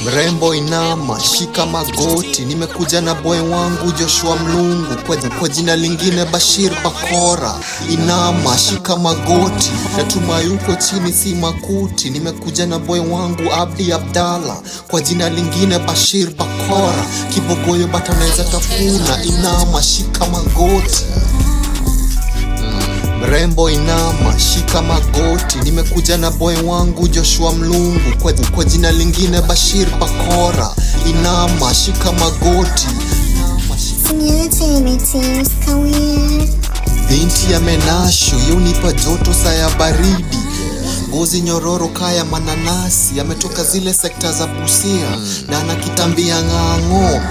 Mrembo inama, shika magoti, nimekuja na boy wangu Joshua Mlungu, kwa jina lingine Bashir Bakora. Inama, shika magoti, natuma yuko chini si makuti, nimekuja na boy wangu Abdi Abdalla, kwa jina lingine Bashir Bakora. Kibogoyo bataneza tafuna, inama, shika magoti. Mrembo inama, shika magoti, nimekuja na boy wangu Joshua Mlungu, kwa jina lingine Bashir Bakora. Inama, shika magoti. Binti ya menasho, yunipa joto saya baridi, ngozi nyororo kaya mananasi, ametoka zile sekta za Busia na anakitambia ng'ang'o.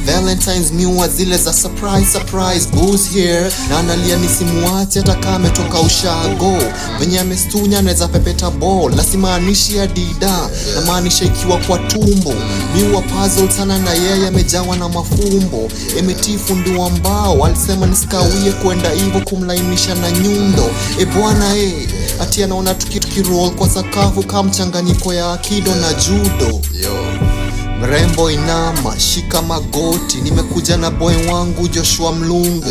Valentine's miwa zile za surprise booze here, na analia nisimuache hata kama ametoka ushago. Venye amestunya anaweza pepeta ball, na simaanishi Adida, na maanisha ikiwa kwa tumbo. Miwa puzzle sana na yeye amejawa na mafumbo. Emetifu ndio ambao alisema nisikawie kwenda hivyo kumlainisha na nyundo. Bwana ati anaona tukiroll kwa sakafu kama mchanganyiko ya akido na judo. Mrembo inama, shika magoti, nimekuja na boy wangu Joshua Mlungu,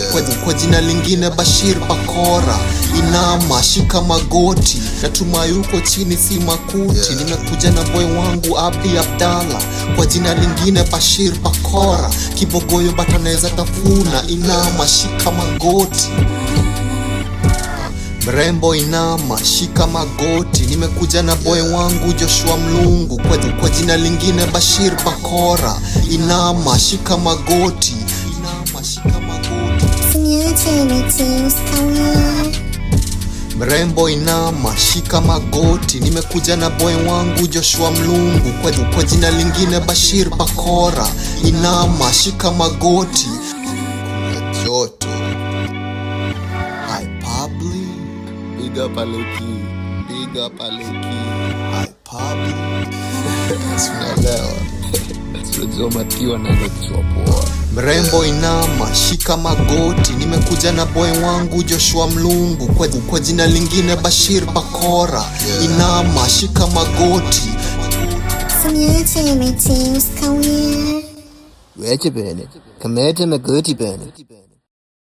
kwa jina lingine Bashir Bakora. Inama, shika magoti, natuma yuko chini si makuti, nimekuja na boy wangu Abdi Abdalla, kwa jina lingine Bashir Bakora. Kibogoyo bataneza tafuna, inama, shika magoti. Mrembo inama, shika magoti, nimekuja na boy wangu Joshua Mlungu, kwa jina lingine Bashir Bakora. Inama, shika magoti. Inama, shika magoti. Mrembo inama, shika magoti, nimekuja na boy wangu Joshua Mlungu, kwa jina lingine Bashir Bakora. Inama, shika magoti. Joto Big up Aleki, big up Aleki. Hi Pablo. Tunaelewa. Tunajua tiwa na kichwa poa. Mrembo inama, shika magoti, nimekuja na boy wangu Joshua Mlungu, kwa jina lingine Bashir Bakora. Inama, shika magoti. Weche bene, kamete magoti bene.